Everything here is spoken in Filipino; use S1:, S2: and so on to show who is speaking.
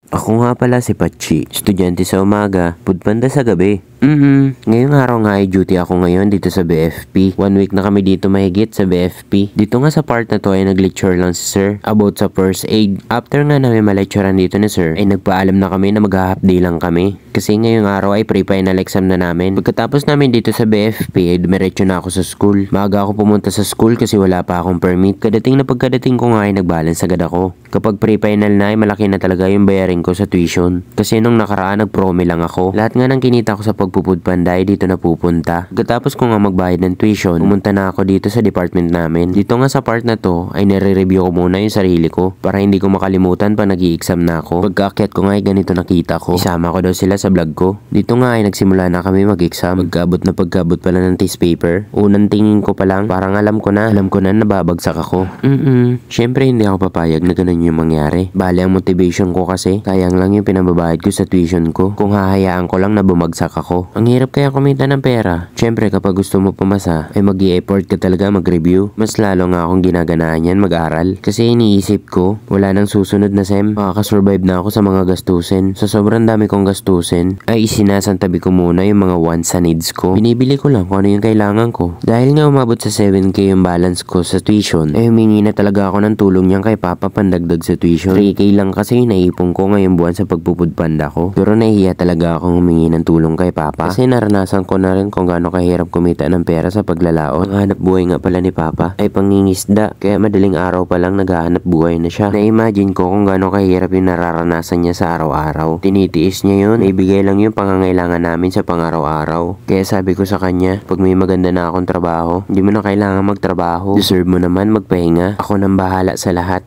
S1: Ako nga pala si Pachi, estudyante sa umaga, foodpanda sa gabi. Ngayong araw nga ay duty ako ngayon dito sa BFP. 1 week na kami dito mahigit sa BFP. Dito nga sa part na to ay nag-lecture lang si sir about sa first aid. After nga namin ma-lecturean dito ni sir, ay nagpaalam na kami na mag-half day lang kami. Kasi ngayong araw ay pre-final exam na namin. Pagkatapos namin dito sa BFP ay dumiretso na ako sa school. Maaga ako pumunta sa school kasi wala pa akong permit. Pagkadating ko nga ay nag-balance agad ako. Kapag pre-final na ay malaki na talaga yung bayarin ko sa tuition. Kasi nung nakaraan nag-promi lang ako. Lahat nga ng kinita ko sa pagpupudpanda ay dito na pupunta. Pagkatapos ko nga magbayad ng tuition, pumunta na ako dito sa department namin. Dito nga sa part na to ay nire-review ko muna yung sarili ko para hindi ko makalimutan pa nag-i-exam na ako. Pagkaakyat ko nga ay ganito nakita ko. Isama ko daw sila sa vlog ko. Dito nga ay nagsimula na kami mag-exam. Pagkabot pala ng test paper. Unang tingin ko pa lang, parang alam ko na nababagsak ako. Syempre hindi ako papayag na ganun yung mangyari. Bale ang motivation ko kasi, sayang lang yung pinababayad ko sa tuition ko. Kung hahayaan ko lang na bumagsak ako. Ang hirap kaya kumita ng pera. Syempre kapag gusto mo pumasa, ay mag-i-effort ka talaga mag-review. Mas lalo nga akong ginaganahan yan mag-aral. Kasi iniisip ko, wala nang susunod na SEM. Makakasurvive na ako sa mga gastusin. Sa sobrang dami kong gastusin, ay isinasantabi ko muna yung mga wants sa needs ko. Binibili ko lang kung ano yung kailangan ko. Dahil nga umabot sa 7K yung balance ko sa tuition, ay humingi na talaga ako ng tulong niyan kay Papa pandagdag sa tuition. 3K lang kasi naipon ko ngayong buwan sa pagpupudpanda ko. Pero nahihiya talaga akong humingi ng tulong kay Papa. Kasi naranasan ko na rin kung gaano kahirap kumita ng pera sa paglalaot. Ang hanap buhay nga pala ni Papa ay pangingisda. Kaya madaling araw pa lang naghahanap buhay na siya. Na-imagine ko kung gaano kahirap yung nararanasan niya sa araw-araw. Tinitiis niya yun. Naibigay lang yung pangangailangan namin sa pang-araw-araw. Kaya sabi ko sa kanya, pag may maganda na akong trabaho, hindi mo na kailangan magtrabaho. Deserve mo naman magpahinga. Ako nang bahala sa lahat.